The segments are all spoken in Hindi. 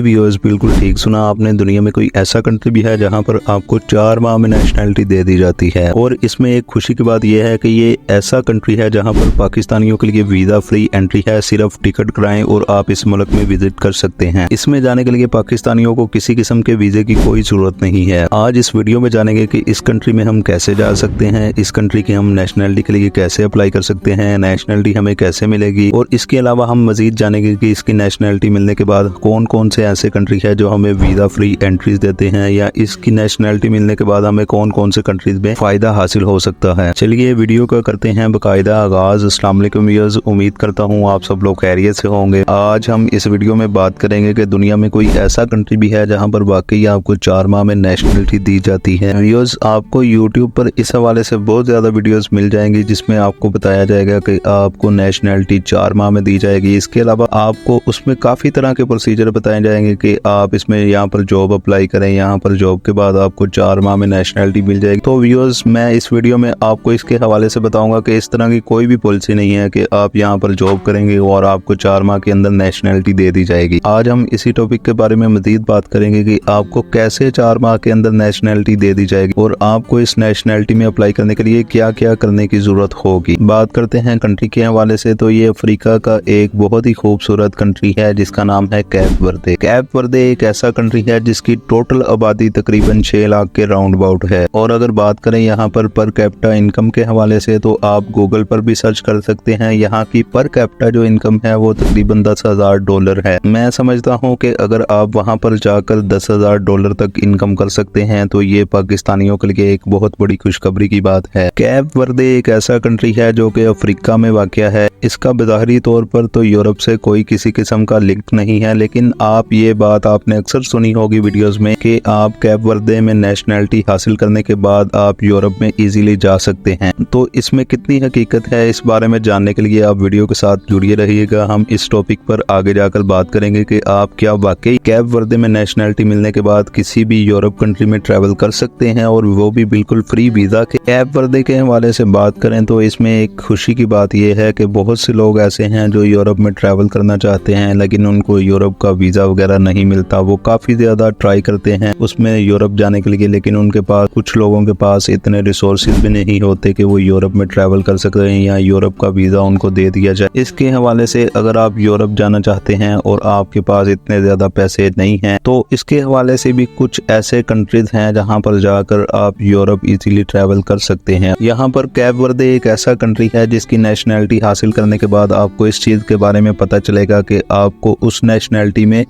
व्यूअर्स, बिल्कुल ठीक सुना आपने। दुनिया में कोई ऐसा कंट्री भी है जहां पर आपको 4 माह में नेशनैलिटी दे दी जाती है। और इसमें एक खुशी की बात यह है कि ये ऐसा कंट्री है जहां पर पाकिस्तानियों के लिए वीजा फ्री एंट्री है। सिर्फ टिकट कराएं और आप इस मुल्क में विजिट कर सकते हैं। इसमें जाने के लिए पाकिस्तानियों को किसी किस्म के वीजे की कोई जरूरत नहीं है। आज इस वीडियो में जानेंगे कि इस कंट्री में हम कैसे जा सकते हैं, इस कंट्री की हम नेशनैलिटी के लिए कैसे अप्लाई कर सकते हैं, नेशनैलिटी हमें कैसे मिलेगी, और इसके अलावा हम मजीद जानेंगे कि इसकी नेशनैलिटी मिलने के बाद कौन कौन से ऐसे कंट्री है जो हमें वीजा फ्री एंट्रीज देते हैं, या इसकी नेशनैलिटी मिलने के बाद हमें कौन कौन से कंट्रीज में फायदा हासिल हो सकता है। चलिए वीडियो का करते हैं बाकायदा आगाज। अस्सलाम वालेकुम व्यूअर्स, उम्मीद करता हूँ आप सब लोग खैरियत से होंगे। आज हम इस वीडियो में बात करेंगे कि दुनिया में कोई ऐसा कंट्री भी है जहाँ पर वाकई आपको 4 माह में नेशनैलिटी दी जाती है। व्यूअर्स, आपको यूट्यूब पर इस हवाले से बहुत ज्यादा वीडियोस मिल जाएंगी जिसमें आपको बताया जाएगा कि आपको नेशनैलिटी 4 माह में दी जाएगी। इसके अलावा आपको उसमें काफी तरह के प्रोसीजर बताए जाएंगे कि आप इसमें यहाँ पर जॉब अप्लाई करें, यहाँ पर जॉब के बाद आपको 4 माह में नेशनैलिटी मिल जाएगी। तो व्यूअर्स, मैं इस वीडियो में आपको इसके हवाले से बताऊंगा कि इस तरह की कोई भी पॉलिसी नहीं है कि आप यहाँ पर जॉब करेंगे और आपको 4 माह के अंदर नेशनैलिटी दे दी जाएगी। आज हम इसी टॉपिक के बारे में मजीद बात करेंगे कि आपको कैसे 4 माह के अंदर नेशनैलिटी दे दी जाएगी और आपको इस नेशनैलिटी में अप्लाई करने के लिए क्या क्या करने की जरूरत होगी। बात करते हैं कंट्री के हवाले से, तो ये अफ्रीका का एक बहुत ही खूबसूरत कंट्री है जिसका नाम है कैप वर्दे। कैप वर्दे एक ऐसा कंट्री है जिसकी टोटल आबादी तकरीबन 6 लाख के राउंड अबाउट है। और अगर बात करें यहाँ पर कैपिटा इनकम के हवाले से, तो आप गूगल पर भी सर्च कर सकते हैं। यहाँ की पर कैपिटा जो इनकम है वो तकरीबन $10,000 है। मैं समझता हूँ कि अगर आप वहाँ पर जाकर $10,000 तक इनकम कर सकते हैं तो ये पाकिस्तानियों के लिए एक बहुत बड़ी खुशखबरी की बात है। कैप वर्दे एक ऐसा कंट्री है जो कि अफ्रीका में वाक़या है। इसका बज़ाहिरी तौर पर तो यूरोप से कोई किसी किस्म का लिंक नहीं है, लेकिन आप ये बात आपने अक्सर सुनी होगी वीडियोस में कि आप कैप वर्दे में नेशनैलिटी हासिल करने के बाद आप यूरोप में इजीली जा सकते हैं। तो इसमें कितनी हकीकत है, इस बारे में जानने के लिए आप वीडियो के साथ जुड़िए रहिएगा। हम इस टॉपिक पर आगे जाकर बात करेंगे कि आप क्या वाकई कैप वर्दे में नेशनैलिटी मिलने के बाद किसी भी यूरोप कंट्री में ट्रैवल कर सकते हैं, और वो भी बिल्कुल फ्री वीजा के। कैप वर्दे के हवाले से बात करें तो इसमें एक खुशी की बात यह है कि बहुत से लोग ऐसे हैं जो यूरोप में ट्रैवल करना चाहते हैं लेकिन उनको यूरोप का वीजा वगैरह नहीं मिलता। वो काफी ज्यादा ट्राई करते हैं उसमें यूरोप जाने के लिए, लेकिन उनके पास, कुछ लोगों के पास इतने रिसोर्सेज भी नहीं होते कि वो यूरोप में ट्रैवल कर सकते हैं या यूरोप का वीजा उनको दे दिया जाए। इसके हवाले से अगर आप यूरोप जाना चाहते हैं और आपके पास इतने ज्यादा पैसे नहीं हैं, तो इसके हवाले से भी कुछ ऐसे कंट्रीज हैं जहां पर जाकर आप यूरोप इजीली ट्रैवल कर सकते हैं। यहाँ पर कैप वर्दे एक ऐसा कंट्री है जिसकी नेशनैलिटी हासिल करने के बाद आपको इस चीज के बारे में पता चलेगा कि आपको उस नेशनैलिटी में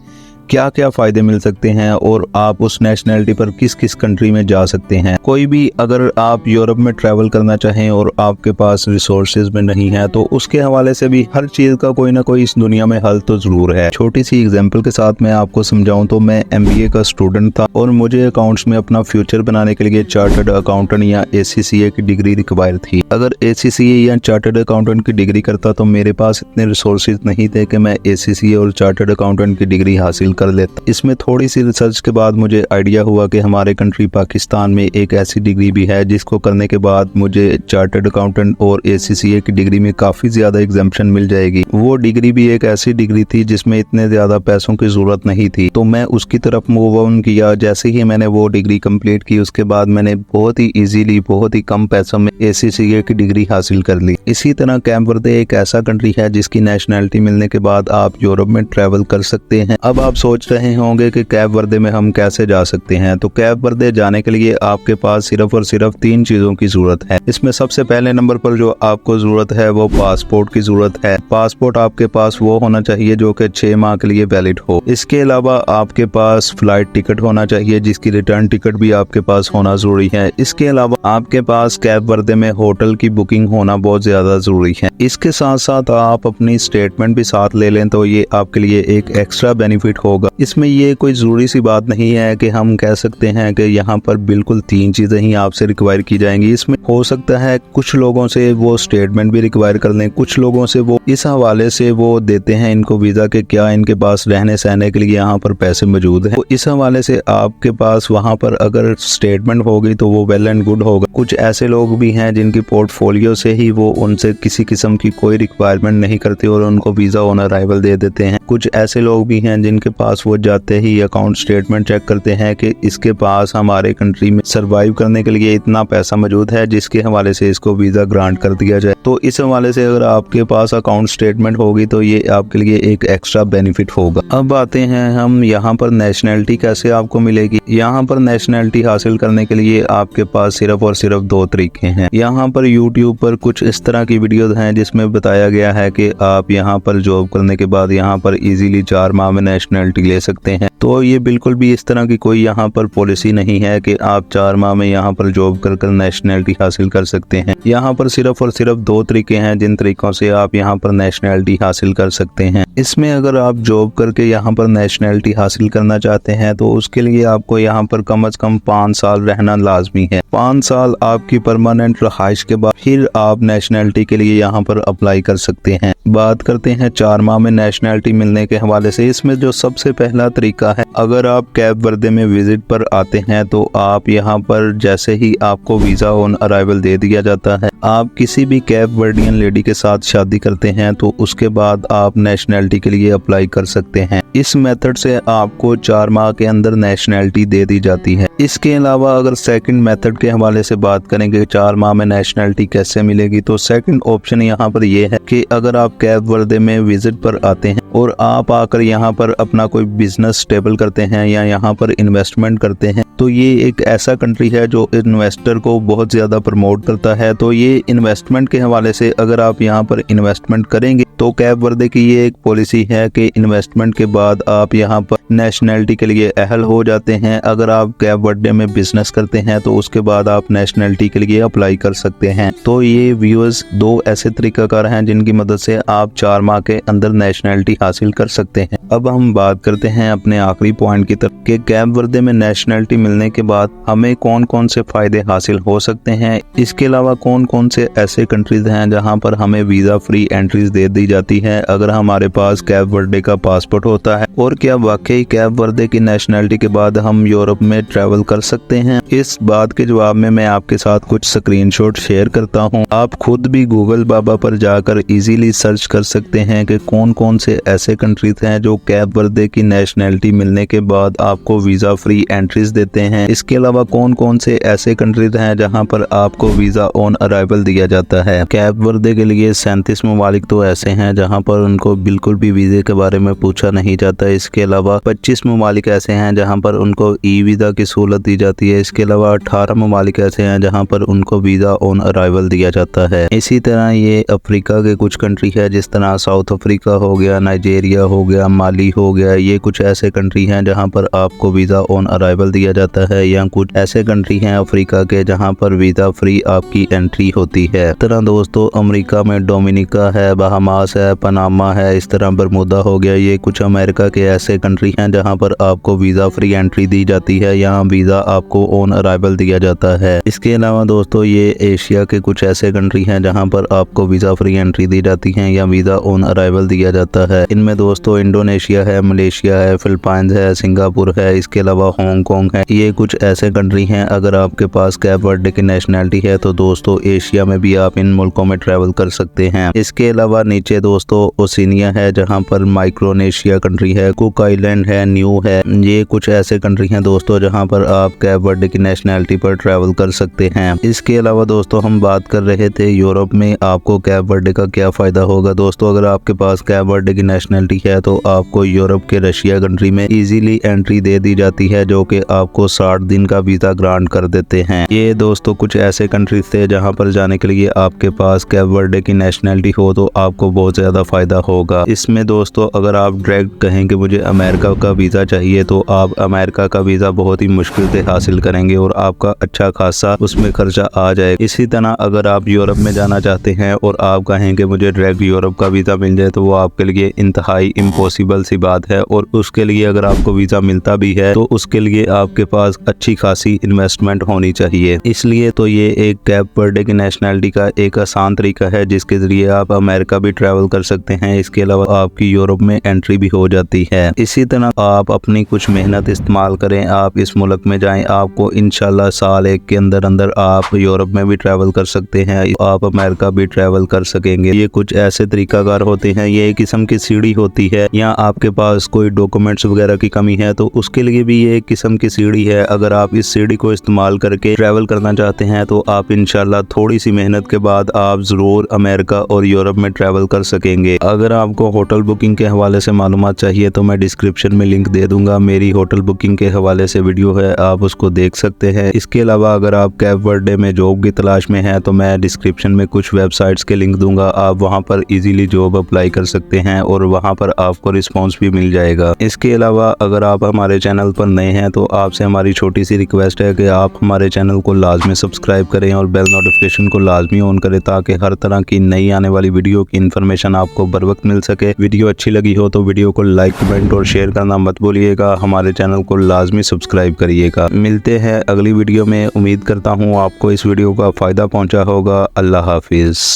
क्या क्या फायदे मिल सकते हैं और आप उस नेशनैलिटी पर किस किस कंट्री में जा सकते हैं। कोई भी अगर आप यूरोप में ट्रैवल करना चाहें और आपके पास रिसोर्सेज में नहीं है, तो उसके हवाले से भी हर चीज का कोई ना कोई इस दुनिया में हल तो जरूर है। छोटी सी एग्जांपल के साथ मैं आपको समझाऊं तो मैं MBA का स्टूडेंट था और मुझे अकाउंट्स में अपना फ्यूचर बनाने के लिए चार्टर्ड अकाउंटेंट या ACCA की डिग्री रिक्वायर थी। अगर ACCA या चार्टर्ड अकाउंटेंट की डिग्री करता तो मेरे पास इतने रिसोर्सेज नहीं थे कि मैं ACCA और चार्टर्ड अकाउंटेंट की डिग्री हासिल कर लेता। इसमें थोड़ी सी रिसर्च के बाद मुझे आइडिया हुआ कि हमारे कंट्री पाकिस्तान में एक ऐसी डिग्री भी है जिसको करने के बाद मुझे चार्टर्ड अकाउंटेंट और ACCA की डिग्री में काफी ज्यादा एग्जाम्पशन मिल जाएगी। वो डिग्री भी एक ऐसी डिग्री थी जिसमें इतने ज्यादा पैसों की जरूरत नहीं थी, तो मैं उसकी तरफ मूव ऑन किया। जैसे ही मैंने वो डिग्री कंप्लीट की उसके बाद मैंने बहुत ही इजीली, बहुत ही कम पैसों में ACCA की डिग्री हासिल कर ली। इसी तरह कैप वर्दे एक ऐसा कंट्री है जिसकी नेशनैलिटी मिलने के बाद आप यूरोप में ट्रैवल कर सकते हैं। अब आप सोच रहे होंगे कि कैप वर्दे में हम कैसे जा सकते हैं, तो कैप वर्दे जाने के लिए आपके पास सिर्फ और सिर्फ 3 चीजों की जरूरत है। इसमें सबसे पहले नंबर पर जो आपको जरूरत है वो पासपोर्ट की जरूरत है। पासपोर्ट आपके पास वो होना चाहिए जो कि 6 माह के लिए वैलिड हो। इसके अलावा आपके पास फ्लाइट टिकट होना चाहिए जिसकी रिटर्न टिकट भी आपके पास होना जरूरी है। इसके अलावा आपके पास कैप वर्दे में होटल की बुकिंग होना बहुत ज्यादा जरूरी है। इसके साथ साथ आप अपनी स्टेटमेंट भी साथ ले लें तो ये आपके लिए एक एक्स्ट्रा बेनिफिट होगा। इसमें ये कोई जरूरी सी बात नहीं है कि हम कह सकते हैं कि यहाँ पर बिल्कुल 3 चीजें ही आपसे रिक्वायर की जाएंगी। इसमें हो सकता है कुछ लोगों से वो स्टेटमेंट भी रिक्वायर कर लें, कुछ लोगों से वो इस हवाले से वो देते हैं इनको वीजा के क्या इनके पास रहने सहने के लिए यहाँ पर पैसे मौजूद हैं। तो इस हवाले से आपके पास वहाँ पर अगर स्टेटमेंट होगी तो वो वेल एंड गुड होगा। कुछ ऐसे लोग भी हैं जिनकी पोर्टफोलियो से ही वो उनसे किसी किस्म की कोई रिक्वायरमेंट नहीं करते और उनको वीजा ऑन अराइवल दे देते हैं। कुछ ऐसे लोग भी हैं जिनके पास पास वो जाते ही अकाउंट स्टेटमेंट चेक करते हैं कि इसके पास हमारे कंट्री में सरवाइव करने के लिए इतना पैसा मौजूद है जिसके हवाले से इसको वीज़ा ग्रांट कर दिया जाए। तो इस हवाले से अगर आपके पास अकाउंट स्टेटमेंट होगी तो ये आपके लिए एक एक्स्ट्रा बेनिफिट होगा। अब आते हैं हम यहाँ पर नेशनैलिटी कैसे आपको मिलेगी। यहाँ पर नेशनैलिटी हासिल करने के लिए आपके पास सिर्फ और सिर्फ 2 तरीके हैं। यहाँ पर यूट्यूब पर कुछ इस तरह की वीडियोस हैं जिसमें बताया गया है कि आप यहाँ पर जॉब करने के बाद यहाँ पर इजीली 4 माह में नेशनैलिटी ले सकते हैं। तो ये बिल्कुल भी इस तरह की कोई यहाँ पर पॉलिसी नहीं है कि आप 4 माह में यहाँ पर जॉब कर नेशनैलिटी हासिल कर सकते हैं। यहाँ पर सिर्फ और सिर्फ 2 तरीके हैं जिन तरीकों से आप यहाँ पर नेशनैलिटी हासिल कर सकते हैं। इसमें अगर आप जॉब करके यहाँ पर नेशनैलिटी हासिल करना चाहते हैं तो उसके लिए आपको यहाँ पर कम से कम 5 साल रहना लाजमी है। 5 साल आपकी परमानेंट रहाइश के बाद फिर आप नेशनैलिटी के लिए यहाँ पर अप्लाई कर सकते हैं। बात करते हैं 4 माह में नेशनैलिटी मिलने के हवाले से। इसमें जो सबसे पहला तरीका है, अगर आप कैप वर्दे में विजिट पर आते हैं तो आप यहाँ पर जैसे ही आपको वीजा ऑन अराइवल दे दिया जाता है, आप किसी भी कैप वर्डियन लेडी के साथ शादी करते हैं तो उसके बाद आप नेशनैलिटी के लिए अप्लाई कर सकते हैं। इस मेथड से आपको 4 माह के अंदर नेशनैलिटी दे दी जाती है। इसके अलावा अगर सेकंड मेथड के हवाले से बात करेंगे 4 माह में नेशनैलिटी कैसे मिलेगी, तो सेकंड ऑप्शन यहाँ पर ये है कि अगर आप कैप वर्दे में विजिट पर आते हैं और आप आकर यहाँ पर अपना कोई बिजनेस स्टेबल करते हैं या यहाँ पर इन्वेस्टमेंट करते हैं, तो ये एक ऐसा कंट्री है जो इन्वेस्टर को बहुत ज़्यादा प्रमोट करता है। तो ये इन्वेस्टमेंट के हवाले से अगर आप यहाँ पर इन्वेस्टमेंट करेंगे तो कैप वर्दे की ये एक पॉलिसी है कि इन्वेस्टमेंट के बाद आप यहाँ पर नेशनैलिटी के लिए अहल हो जाते हैं। अगर आप कैप वर्दे में बिजनेस करते हैं तो उसके बाद आप नेशनैलिटी के लिए अप्लाई कर सकते हैं। तो ये व्यूअर्स 2 ऐसे तरीकाकार हैं जिनकी मदद से आप 4 माह के अंदर नेशनैलिटी हासिल कर सकते हैं। अब हम बात करते हैं अपने आखिरी पॉइंट की तरफ कि कैप वर्दे में नेशनैलिटी मिलने के बाद हमें कौन कौन से फायदे हासिल हो सकते हैं। इसके अलावा कौन कौन से ऐसे कंट्रीज हैं जहां पर हमें वीजा फ्री एंट्रीज दे दी जाती है अगर हमारे पास कैप वर्दे का पासपोर्ट होता है, और क्या वाकई कैप वर्दे की नेशनैलिटी के बाद हम यूरोप में ट्रैवल कर सकते हैं। इस बात के जवाब में मैं आपके साथ कुछ स्क्रीनशॉट शेयर करता हूं। आप खुद भी गूगल बाबा पर जाकर इजीली सर्च कर सकते हैं कि कौन कौन से ऐसे कंट्रीज हैं जो कैप वर्दे की नेशनैलिटी मिलने के बाद आपको वीजा फ्री एंट्रीज देते हैं। इसके अलावा कौन कौन से ऐसे कंट्रीज हैं जहां पर आपको वीजा ऑन अराइवल दिया जाता है। कैप वर्दे के लिए 37 ममालिक तो ऐसे हैं जहां पर उनको बिल्कुल भी वीजे के बारे में पूछा नहीं जाता। इसके अलावा 25 ममालिक ऐसे हैं जहां पर उनको ई वीजा की सहूलत दी जाती है। इसके अलावा 18 ममालिक ऐसे हैं जहां पर उनको वीजा ऑन अराइवल दिया जाता है। इसी तरह ये अफ्रीका के कुछ कंट्री है, जिस तरह साउथ अफ्रीका हो गया, नाइजीरिया हो गया, माली हो गया। ये कुछ ऐसे कंट्री हैं जहां पर आपको वीजा ऑन अराइवल दिया जाता है, या कुछ ऐसे कंट्री हैं अफ्रीका के जहां पर वीजा फ्री आपकी एंट्री होती है। इस तरह दोस्तों अमेरिका में डोमिनिका है, बहामास है, पनामा है, इस तरह बरमुदा हो गया। ये कुछ अमेरिका के ऐसे कंट्री हैं जहां पर आपको वीजा फ्री एंट्री दी जाती है, यहाँ वीजा आपको ऑन अराइवल दिया जाता है। इसके अलावा दोस्तों ये एशिया के कुछ ऐसे कंट्री हैं जहां पर आपको वीजा फ्री एंट्री दी जाती है या वीजा ऑन अराइवल दिया जाता है। इनमें दोस्तों इंडोनेशिया है, मलेशिया है, फिलिपाइंस है, सिंगापुर है, इसके अलावा हांगकांग है। ये कुछ ऐसे कंट्री हैं अगर आपके पास कैप वर्दे की नेशनैलिटी है तो दोस्तों एशिया में भी आप इन मुल्कों में ट्रैवल कर सकते हैं। इसके अलावा नीचे दोस्तों ओसिनिया है जहां पर माइक्रोनेशिया कंट्री है, कुक आइलैंड है, न्यू है। ये कुछ ऐसे कंट्री हैं दोस्तों जहां पर आप कैप वर्दे की नेशनैलिटी पर ट्रैवल कर सकते हैं। इसके अलावा दोस्तों हम बात कर रहे थे यूरोप में आपको कैप वर्दे का क्या फायदा होगा। दोस्तों अगर आपके पास कैप वर्दे की नेशनैलिटी है तो आपको यूरोप के रशिया कंट्री में इजीली एंट्री दे दी जाती है, जो कि आपको 60 दिन का वीजा ग्रांट कर देते हैं। ये दोस्तों कुछ ऐसे कंट्रीज थे जहां पर जाने के लिए आपके पास कैप वर्दे की नेशनैलिटी हो तो आपको बहुत ज्यादा फायदा होगा। इसमें दोस्तों अगर आप डायरेक्ट कहेंगे मुझे अमेरिका का वीजा चाहिए तो आप अमेरिका का वीजा बहुत ही मुश्किल से हासिल करेंगे और आपका अच्छा खासा उसमें खर्चा आ जाएगा। इसी तरह अगर आप यूरोप में जाना चाहते हैं और आप कहेंगे मुझे डायरेक्ट यूरोप का वीजा मिल जाए तो वो आपके लिए इंतहाई इम्पॉसिबल सी बात है, और उसके लिए अगर आपको वीजा मिलता भी है तो उसके लिए आपके पास अच्छी खासी इन्वेस्टमेंट होनी चाहिए। इसलिए तो ये एक कैप वर्दे की नेशनैलिटी का एक आसान तरीका है जिसके जरिए आप अमेरिका भी ट्रैवल कर सकते हैं। इसके अलावा आपकी यूरोप में एंट्री भी हो जाती है। इसी तरह आप अपनी कुछ मेहनत इस्तेमाल करें, आप इस मुल्क में जाएं, आपको इंशाल्लाह साल 1 के अंदर अंदर आप यूरोप में भी ट्रैवल कर सकते हैं, आप अमेरिका भी ट्रैवल कर सकेंगे। ये कुछ ऐसे तरीकाकार होते हैं, ये एक किस्म की सीढ़ी होती है या आपके पास कोई डॉक्यूमेंट्स वगैरह की कमी है तो उसके लिए भी ये एक किस्म की सीढ़ी है। अगर आप इस सीढ़ी को इस्तेमाल करके ट्रैवल करना चाहते हैं तो आप इंशाल्लाह थोड़ी सी मेहनत के बाद आप ज़रूर अमेरिका और यूरोप में ट्रैवल कर सकेंगे। अगर आपको होटल बुकिंग के हवाले से मालूमात चाहिए तो मैं डिस्क्रिप्शन में लिंक दे दूंगा, मेरी होटल बुकिंग के हवाले से वीडियो है, आप उसको देख सकते हैं। इसके अलावा अगर आप कैप वर्डे में जॉब की तलाश में हैं तो मैं डिस्क्रिप्शन में कुछ वेबसाइट्स के लिंक दूंगा, आप वहां पर इजीली जॉब अप्लाई कर सकते हैं और वहां पर आपको रिस्पांस भी मिल जाएगा। इसके अलावा अगर आप हमारे चैनल पर नए हैं तो आपसे हमारी छोटी सी रिक्वेस्ट है कि आप हमारे चैनल को लाजमी सब्सक्राइब करें और बेल नोटिफिकेशन को लाजमी ऑन करें ताकि हर तरह की नई आने वाली वीडियो की इन्फॉर्मेशन आपको बर वक्त मिल सके। वीडियो अच्छी लगी हो तो वीडियो को लाइक, कमेंट और शेयर करना मत भूलिएगा। हमारे चैनल को लाजमी सब्सक्राइब करिएगा। मिलते हैं अगली वीडियो में। उम्मीद करता हूँ आपको इस वीडियो का फ़ायदा पहुँचा होगा। अल्लाह हाफिज़।